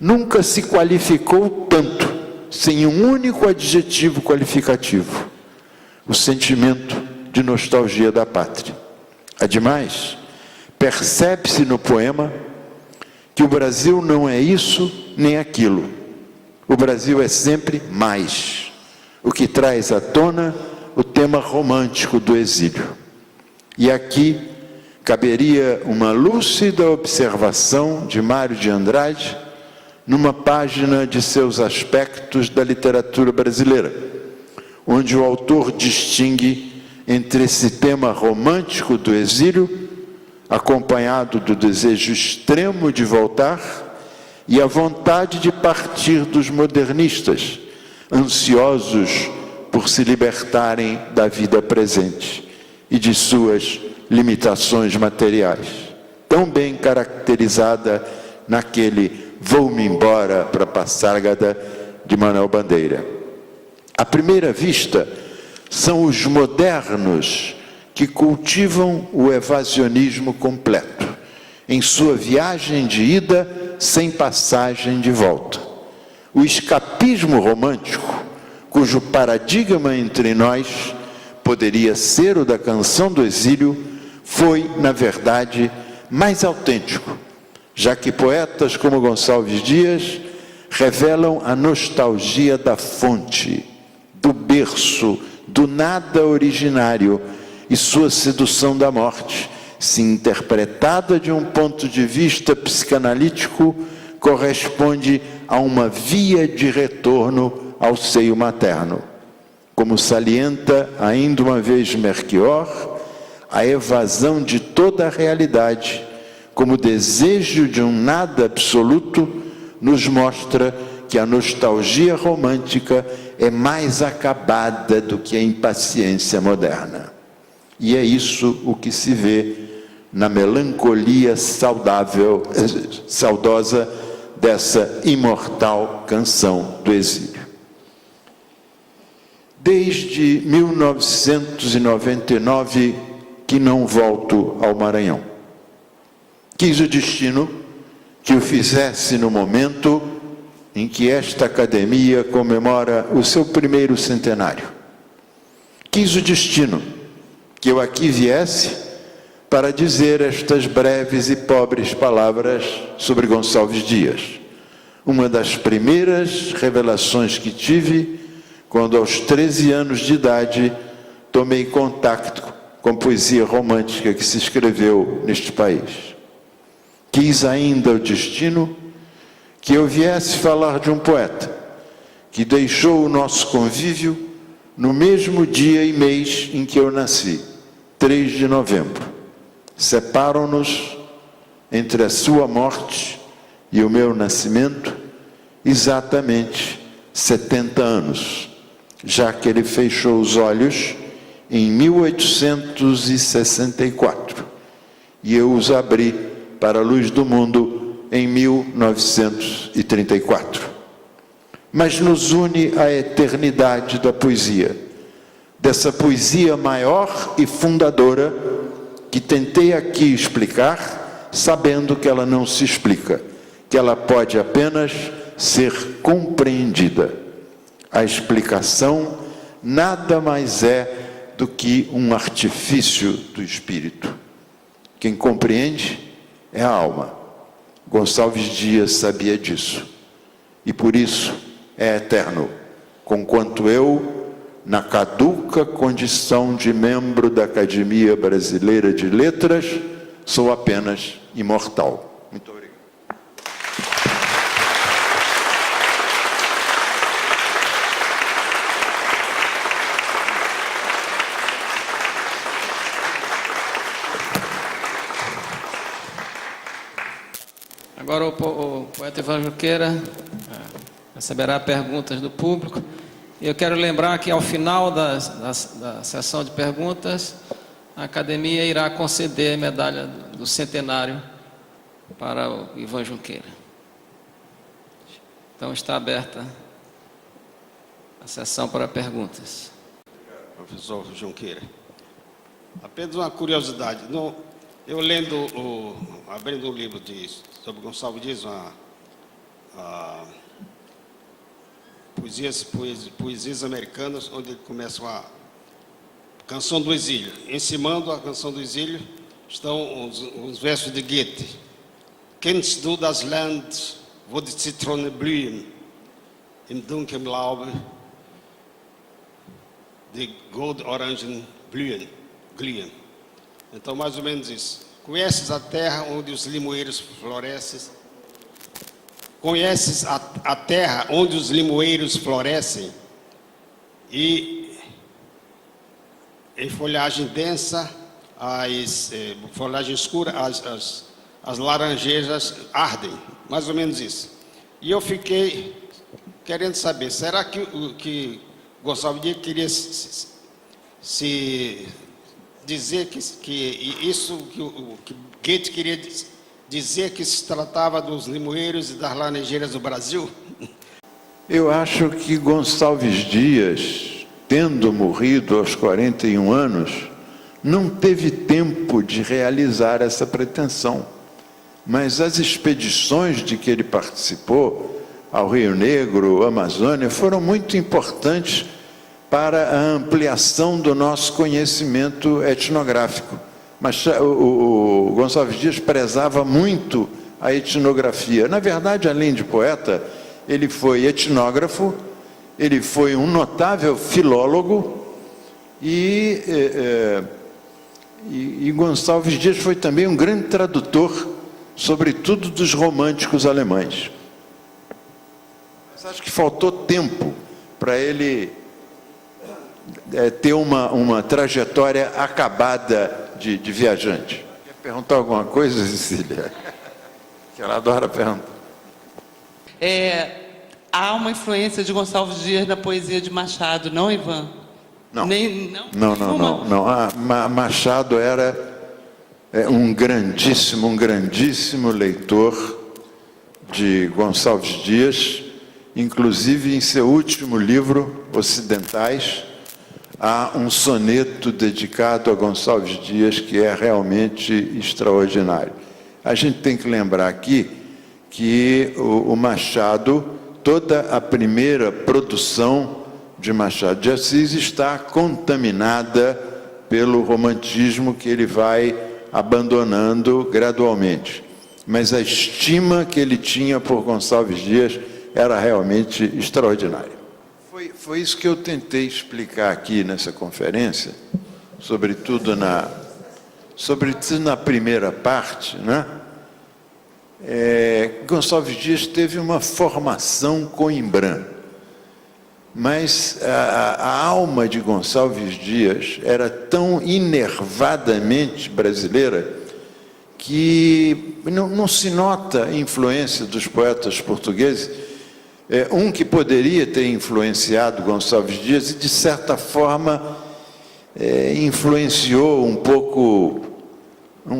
Nunca se qualificou tanto, sem um único adjetivo qualificativo. O sentimento de nostalgia da pátria. Ademais, percebe-se no poema que o Brasil não é isso nem aquilo. O Brasil é sempre mais, o que traz à tona o tema romântico do exílio. E aqui caberia uma lúcida observação de Mário de Andrade numa página de seus aspectos da literatura brasileira, onde o autor distingue entre esse tema romântico do exílio, acompanhado do desejo extremo de voltar, e a vontade de partir dos modernistas, ansiosos por se libertarem da vida presente e de suas limitações materiais, tão bem caracterizada naquele "Vou-me embora para Passárgada" de Manuel Bandeira. À primeira vista, são os modernos que cultivam o evasionismo completo, em sua viagem de ida sem passagem de volta. O escapismo romântico, cujo paradigma entre nós poderia ser o da Canção do Exílio, foi, na verdade, mais autêntico, já que poetas como Gonçalves Dias revelam a nostalgia da fonte, do berço, do nada originário e sua sedução da morte, se interpretada de um ponto de vista psicanalítico, corresponde a uma via de retorno ao seio materno. Como salienta ainda uma vez Melchior, a evasão de toda a realidade, como desejo de um nada absoluto, nos mostra que a nostalgia romântica é mais acabada do que a impaciência moderna. E é isso o que se vê na melancolia saudosa dessa imortal Canção do Exílio. Desde 1999 que não volto ao Maranhão. Quis o destino que o fizesse no momento em que esta academia comemora o seu primeiro centenário. Quis o destino que eu aqui viesse para dizer estas breves e pobres palavras sobre Gonçalves Dias, uma das primeiras revelações que tive quando, aos 13 anos de idade, tomei contato com a poesia romântica que se escreveu neste país. Quis ainda o destino que eu viesse falar de um poeta que deixou o nosso convívio no mesmo dia e mês em que eu nasci, 3 de novembro. Separam-nos entre a sua morte e o meu nascimento exatamente 70 anos, já que ele fechou os olhos em 1864 e eu os abri para a luz do mundo em 1934. Mas nos une a eternidade da poesia, dessa poesia maior e fundadora que tentei aqui explicar, sabendo que ela não se explica, que ela pode apenas ser compreendida. A explicação nada mais é do que um artifício do espírito. Quem compreende é a alma. Gonçalves Dias sabia disso, e por isso é eterno, conquanto eu, na caduca condição de membro da Academia Brasileira de Letras, sou apenas imortal. Muito obrigado. Agora o poeta Ivan Junqueira receberá perguntas do público. Eu quero lembrar que ao final da sessão de perguntas, a Academia irá conceder a medalha do centenário para o Ivan Junqueira. Então está aberta a sessão para perguntas. Professor Junqueira, apenas uma curiosidade. Eu abrindo um livro sobre Gonçalves Dias, poesias americanas, onde ele começa a Canção do Exílio. Encimando a Canção do Exílio estão os versos de Goethe. Kennst du das Land, wo die Zitrone blühen, im dunkeln Laube, die Goldorangen glühen. Então, mais ou menos isso. Conheces a terra onde os limoeiros florescem? Conheces a terra onde os limoeiros florescem? E em folhagem densa, folhagem escura, as laranjeiras ardem, mais ou menos isso. E eu fiquei querendo saber, será que Gonçalves Dias queria se dizer que Goethe queria dizer que se tratava dos limoeiros e das laranjeiras do Brasil? Eu acho que Gonçalves Dias, tendo morrido aos 41 anos, não teve tempo de realizar essa pretensão. Mas as expedições de que ele participou, ao Rio Negro, à Amazônia, foram muito importantes para a ampliação do nosso conhecimento etnográfico. Mas o Gonçalves Dias prezava muito a etnografia. Na verdade, além de poeta, ele foi etnógrafo, ele foi um notável filólogo e Gonçalves Dias foi também um grande tradutor, sobretudo dos românticos alemães. Mas acho que faltou tempo para ele ter uma trajetória acabada de viajante. Quer perguntar alguma coisa, Cecília? Que ela adora perguntar. Há uma influência de Gonçalves Dias na poesia de Machado, não, Ivan? Não. Não. Machado era um grandíssimo leitor de Gonçalves Dias, inclusive em seu último livro, Ocidentais, há um soneto dedicado a Gonçalves Dias que é realmente extraordinário. A gente tem que lembrar aqui que o Machado, toda a primeira produção de Machado de Assis está contaminada pelo romantismo que ele vai abandonando gradualmente. Mas a estima que ele tinha por Gonçalves Dias era realmente extraordinária. Foi isso que eu tentei explicar aqui nessa conferência, sobretudo na primeira parte, né? Gonçalves Dias teve uma formação coimbrã, mas a alma de Gonçalves Dias era tão enervadamente brasileira que não se nota a influência dos poetas portugueses. Um que poderia ter influenciado Gonçalves Dias e, de certa forma, influenciou um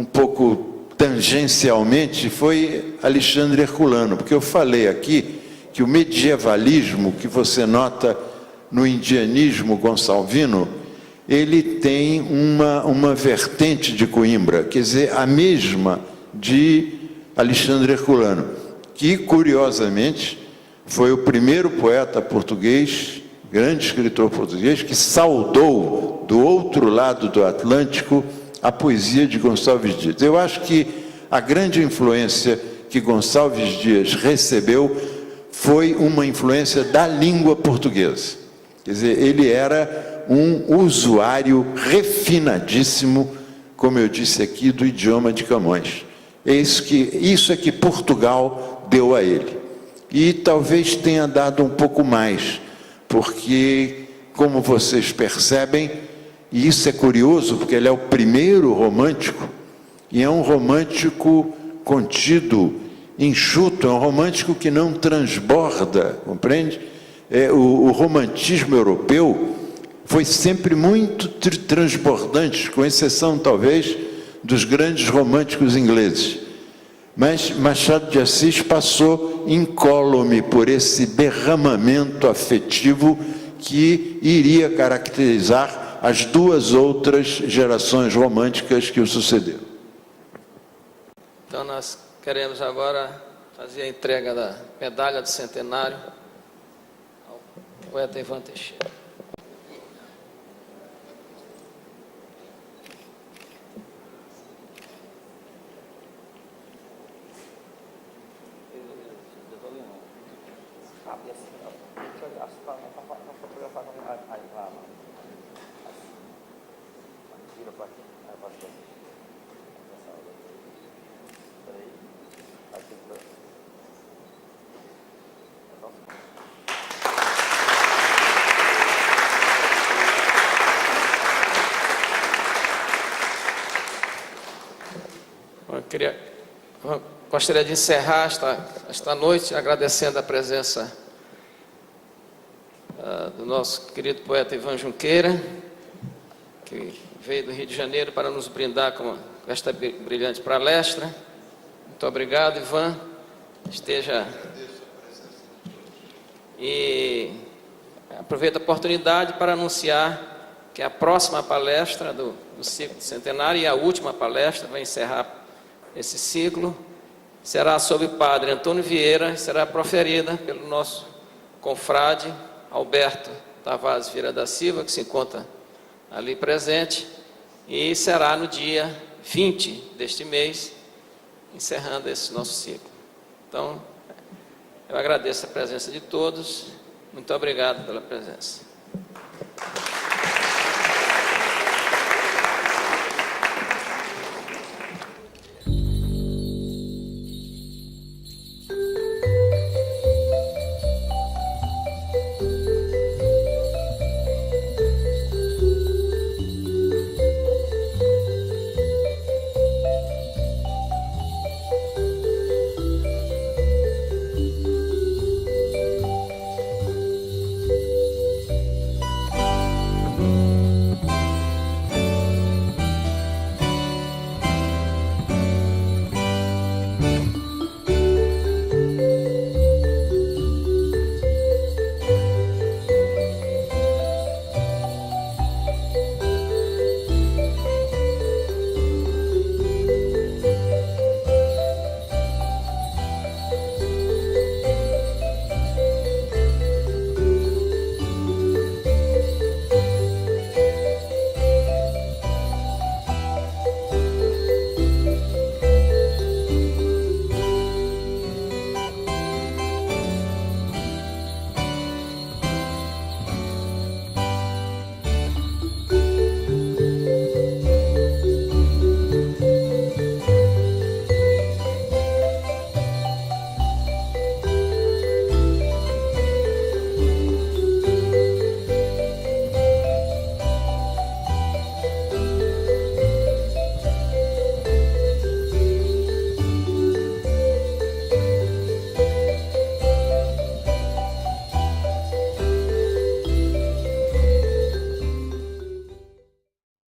pouco tangencialmente, foi Alexandre Herculano, porque eu falei aqui que o medievalismo que você nota no indianismo gonçalvino, ele tem uma vertente de Coimbra, quer dizer, a mesma de Alexandre Herculano, que, curiosamente, foi o primeiro poeta português, grande escritor português, que saudou do outro lado do Atlântico a poesia de Gonçalves Dias. Eu acho que a grande influência que Gonçalves Dias recebeu foi uma influência da língua portuguesa. Quer dizer, ele era um usuário refinadíssimo, como eu disse aqui, do idioma de Camões. Isso é que Portugal deu a ele. E talvez tenha dado um pouco mais, porque, como vocês percebem, e isso é curioso, porque ele é o primeiro romântico, e é um romântico contido, enxuto, é um romântico que não transborda, compreende? O romantismo europeu foi sempre muito transbordante, com exceção, talvez, dos grandes românticos ingleses. Mas Machado de Assis passou incólume por esse derramamento afetivo que iria caracterizar as duas outras gerações românticas que o sucederam. Então nós queremos agora fazer a entrega da medalha do centenário ao poeta Ivan Teixeira. gostaria de encerrar esta noite agradecendo a presença do nosso querido poeta Ivan Junqueira, que veio do Rio de Janeiro para nos brindar com esta brilhante palestra. Muito obrigado, Ivan. Esteja... E aproveito a oportunidade para anunciar que a próxima palestra do ciclo centenário e a última palestra vai encerrar esse ciclo, será sobre o padre Antônio Vieira, será proferida pelo nosso confrade Alberto Tavares Vieira da Silva, que se encontra ali presente, e será no dia 20 deste mês, encerrando esse nosso ciclo. Então, eu agradeço a presença de todos, muito obrigado pela presença.